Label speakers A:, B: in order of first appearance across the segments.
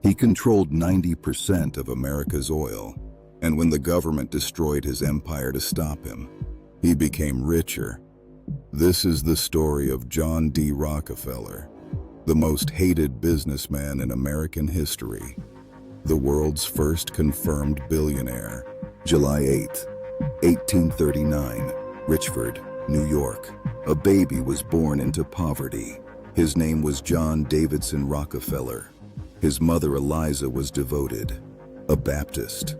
A: He controlled 90% of America's oil, and when the government destroyed his empire to stop him, he became richer. This is the story of John D. Rockefeller, the most hated businessman in American history, the world's first confirmed billionaire. July 8, 1839, Richford, New York. A baby was born into poverty. His name was John Davidson Rockefeller. His mother Eliza was devoted, a Baptist.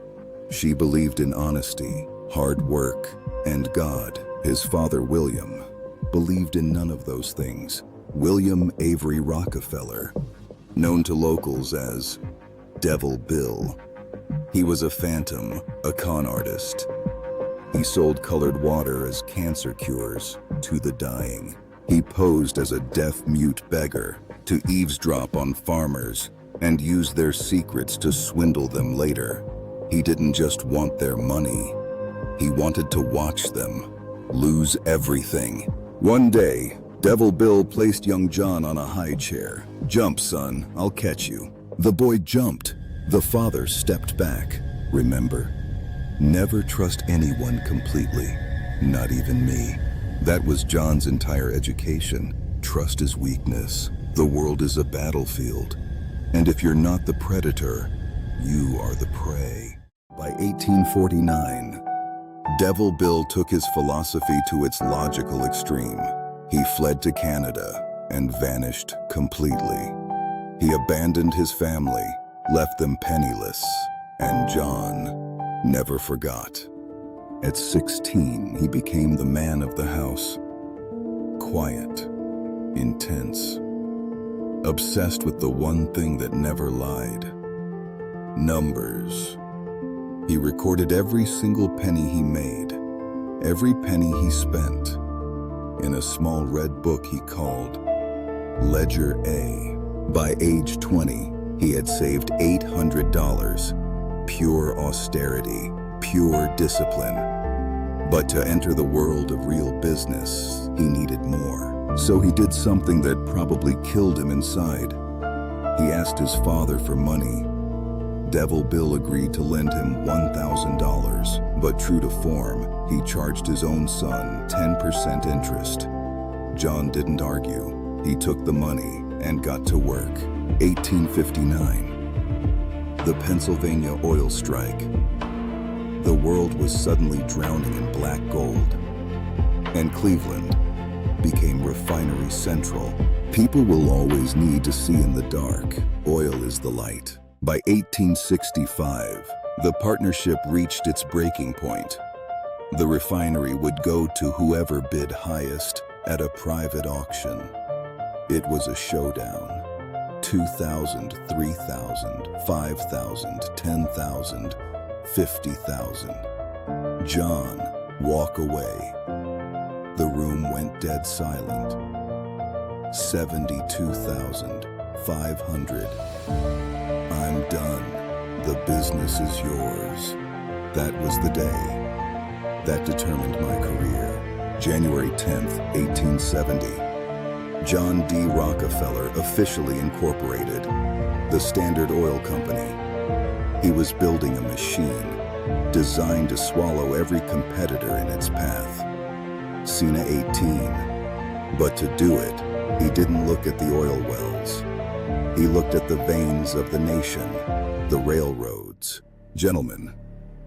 A: She believed in honesty, hard work, and God. His father William believed in none of those things. William Avery Rockefeller, known to locals as Devil Bill. He was a phantom, a con artist. He sold colored water as cancer cures to the dying. He posed as a deaf-mute beggar to eavesdrop on farmers and use their secrets to swindle them later. He didn't just want their money. He wanted to watch them lose everything. One day, Devil Bill placed young John on a high chair. "Jump, son, I'll catch you." The boy jumped. The father stepped back. "Remember, never trust anyone completely, not even me." That was John's entire education. Trust is weakness. The world is a battlefield. And if you're not the predator, you are the prey. By 1849, Devil Bill took his philosophy to its logical extreme. He fled to Canada and vanished completely. He abandoned his family, left them penniless, and John never forgot. At 16, he became the man of the house. Quiet, intense, obsessed with the one thing that never lied: numbers. He recorded every single penny he made, every penny he spent, in a small red book he called Ledger A. By age 20, he had saved $800. Pure austerity, pure discipline. But to enter the world of real business, he needed more. So he did something that probably killed him inside. He asked his father for money. Devil Bill agreed to lend him $1,000, but true to form, he charged his own son 10% interest. John didn't argue. He took the money and got to work. 1859. The Pennsylvania oil strike. The world was suddenly drowning in black gold, and Cleveland became refinery central. People will always need to see in the dark. Oil is the light. By 1865, the partnership reached its breaking point. The refinery would go to whoever bid highest at a private auction. It was a showdown. 2,000, 3,000, 5,000, 10,000, 50,000. John, walk away. The room went dead silent. 72,500. I'm done. The business is yours. That was the day that determined my career. January 10th, 1870. John D. Rockefeller officially incorporated the Standard Oil Company. He was building a machine designed to swallow every competitor in its path. Cena 18. But to do it, he didn't look at the oil wells. He looked at the veins of the nation, the railroads. Gentlemen,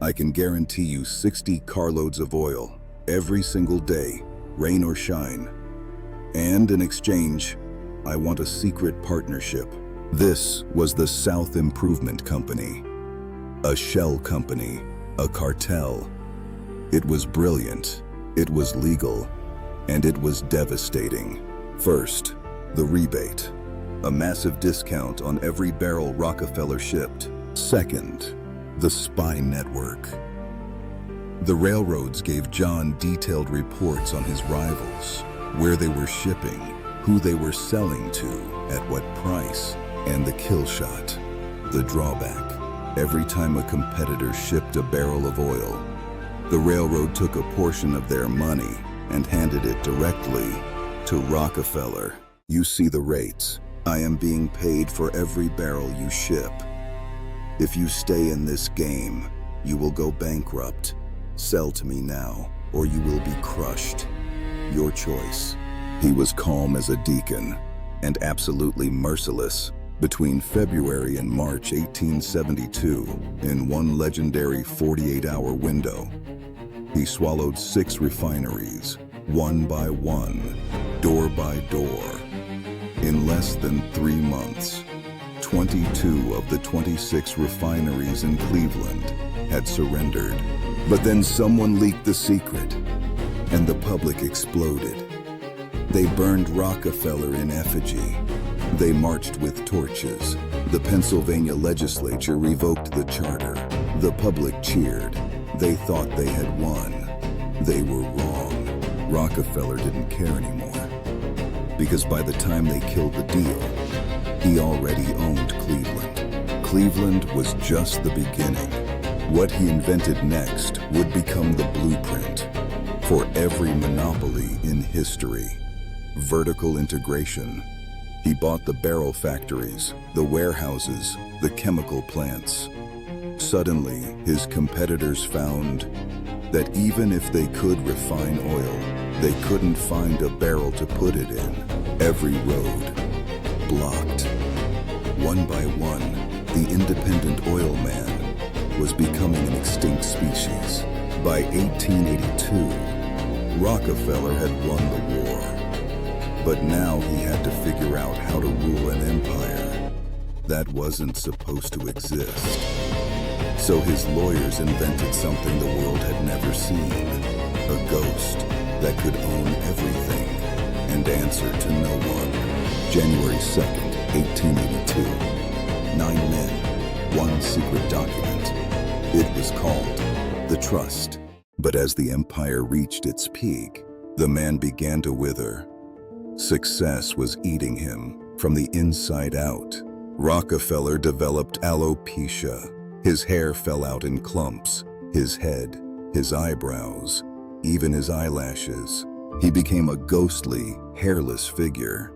A: I can guarantee you 60 carloads of oil every single day, rain or shine. And in exchange, I want a secret partnership. This was the South Improvement Company, a shell company, a cartel. It was brilliant, it was legal, and it was devastating. First, the rebate, a massive discount on every barrel Rockefeller shipped. Second, the spy network. The railroads gave John detailed reports on his rivals, where they were shipping, who they were selling to, at what price, and the kill shot, the drawback. Every time a competitor shipped a barrel of oil, the railroad took a portion of their money and handed it directly to Rockefeller. You see the rates. I am being paid for every barrel you ship. If you stay in this game, you will go bankrupt. Sell to me now, or you will be crushed. Your choice. He was calm as a deacon and absolutely merciless between February and March 1872 in one legendary 48-hour window. He swallowed 6 refineries, one by one, door by door. In less than 3 months, 22 of the 26 refineries in Cleveland had surrendered. But then someone leaked the secret, and the public exploded. They burned Rockefeller in effigy. They marched with torches. The Pennsylvania legislature revoked the charter. The public cheered. They thought they had won. They were wrong. Rockefeller didn't care anymore, because by the time they killed the deal, he already owned Cleveland. Cleveland was just the beginning. What he invented next would become the blueprint for every monopoly in history. Vertical integration. He bought the barrel factories, the warehouses, the chemical plants. Suddenly, his competitors found that even if they could refine oil, they couldn't find a barrel to put it in. Every road blocked. One by one, the independent oil man was becoming an extinct species. By 1882, Rockefeller had won the war. But now he had to figure out how to rule an empire that wasn't supposed to exist. So his lawyers invented something the world had never seen, a ghost that could own everything and answer to no one. January 2nd, 1882. 9 men, 1 secret document. It was called the Trust. But as the empire reached its peak, the man began to wither. Success was eating him from the inside out. Rockefeller developed alopecia. His hair fell out in clumps, his head, his eyebrows, even his eyelashes. He became a ghostly, hairless figure,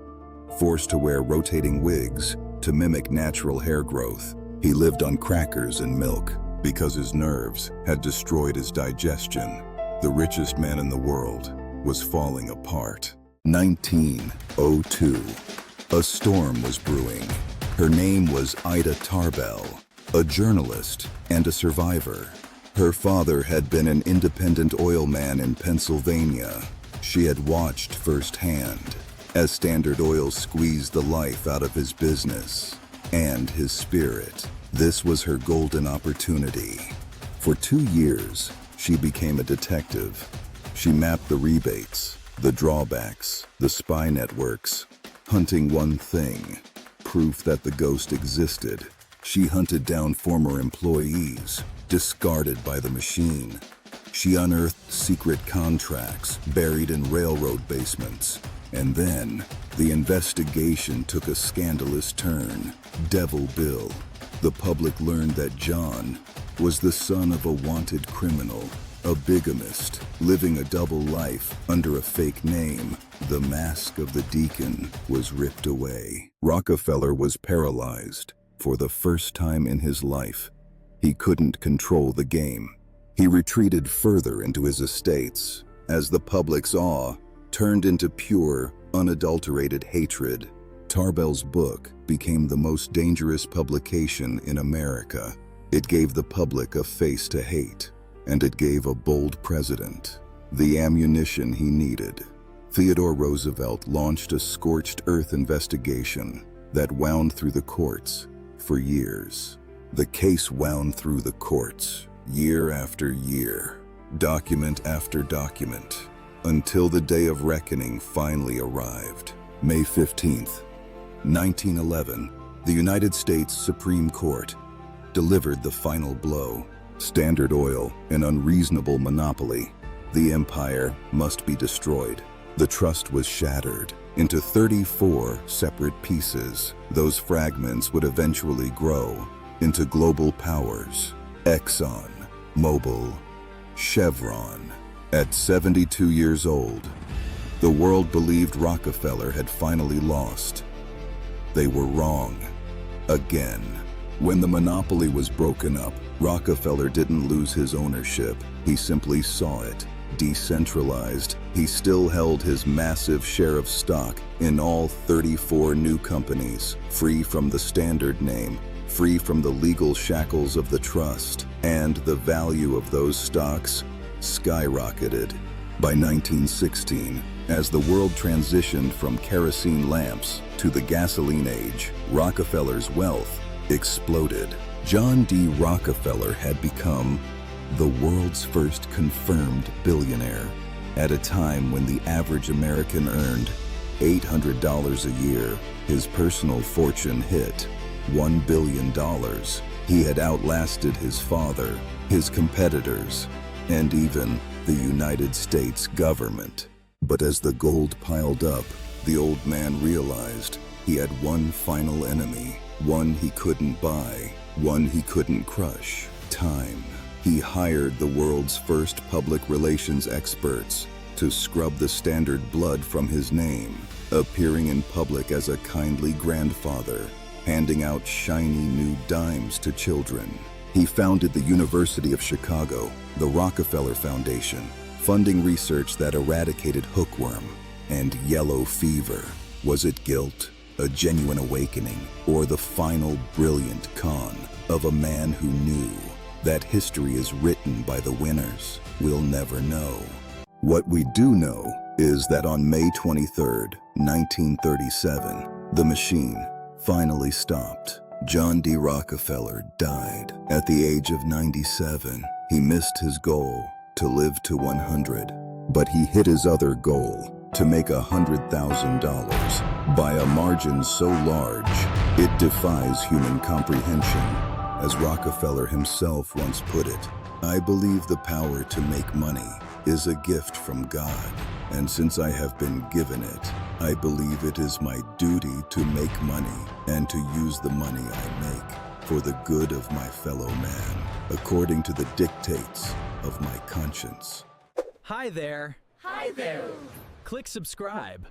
A: forced to wear rotating wigs to mimic natural hair growth. He lived on crackers and milk because his nerves had destroyed his digestion. The richest man in the world was falling apart. 1902. A storm was brewing. Her name was Ida Tarbell, a journalist and a survivor. Her father had been an independent oil man in Pennsylvania. She had watched firsthand as Standard Oil squeezed the life out of his business and his spirit. This was her golden opportunity. For 2 years, she became a detective. She mapped the rebates, the drawbacks, the spy networks, hunting one thing, proof that the ghost existed. She hunted down former employees, discarded by the machine. She unearthed secret contracts buried in railroad basements. And then, the investigation took a scandalous turn. Devil Bill. The public learned that John was the son of a wanted criminal, a bigamist, living a double life under a fake name. The mask of the deacon was ripped away. Rockefeller was paralyzed. For the first time in his life, he couldn't control the game. He retreated further into his estates as the public's awe turned into pure, unadulterated hatred. Tarbell's book became the most dangerous publication in America. It gave the public a face to hate, and it gave a bold president the ammunition he needed. Theodore Roosevelt launched a scorched earth investigation that wound through the courts for years. The case wound through the courts, year after year, document after document, until the day of reckoning finally arrived. May 15th, 1911, the United States Supreme Court delivered the final blow. Standard Oil, an unreasonable monopoly. The empire must be destroyed. The trust was shattered into 34 separate pieces. Those fragments would eventually grow into global powers. Exxon, Mobil, Chevron. At 72 years old, the world believed Rockefeller had finally lost. They were wrong. Again. When the monopoly was broken up, Rockefeller didn't lose his ownership. He simply saw it. Decentralized, he still held his massive share of stock in all 34 new companies, free from the standard name, free from the legal shackles of the trust, and the value of those stocks skyrocketed. By 1916, as the world transitioned from kerosene lamps to the gasoline age, Rockefeller's wealth exploded. John D. Rockefeller had become the world's first confirmed billionaire at a time when the average American earned $800 a year. His personal fortune hit $1 billion. He had outlasted his father, his competitors, and even the United States government. But as the gold piled up, the old man realized he had one final enemy, one he couldn't buy, one he couldn't crush: time. He hired the world's first public relations experts to scrub the standard blood from his name, appearing in public as a kindly grandfather, handing out shiny new dimes to children. He founded the University of Chicago, the Rockefeller Foundation, funding research that eradicated hookworm and yellow fever. Was it guilt, a genuine awakening, or the final brilliant con of a man who knew that history is written by the winners? We'll never know. What we do know is that on May 23, 1937, the machine finally stopped. John D. Rockefeller died at the age of 97. He missed his goal to live to 100, but he hit his other goal to make $100,000 by a margin so large it defies human comprehension. As Rockefeller himself once put it, "I believe the power to make money is a gift from God, and since I have been given it, I believe it is my duty to make money and to use the money I make for the good of my fellow man, according to the dictates of my conscience."
B: Hi there.
C: Hi there.
B: Click subscribe.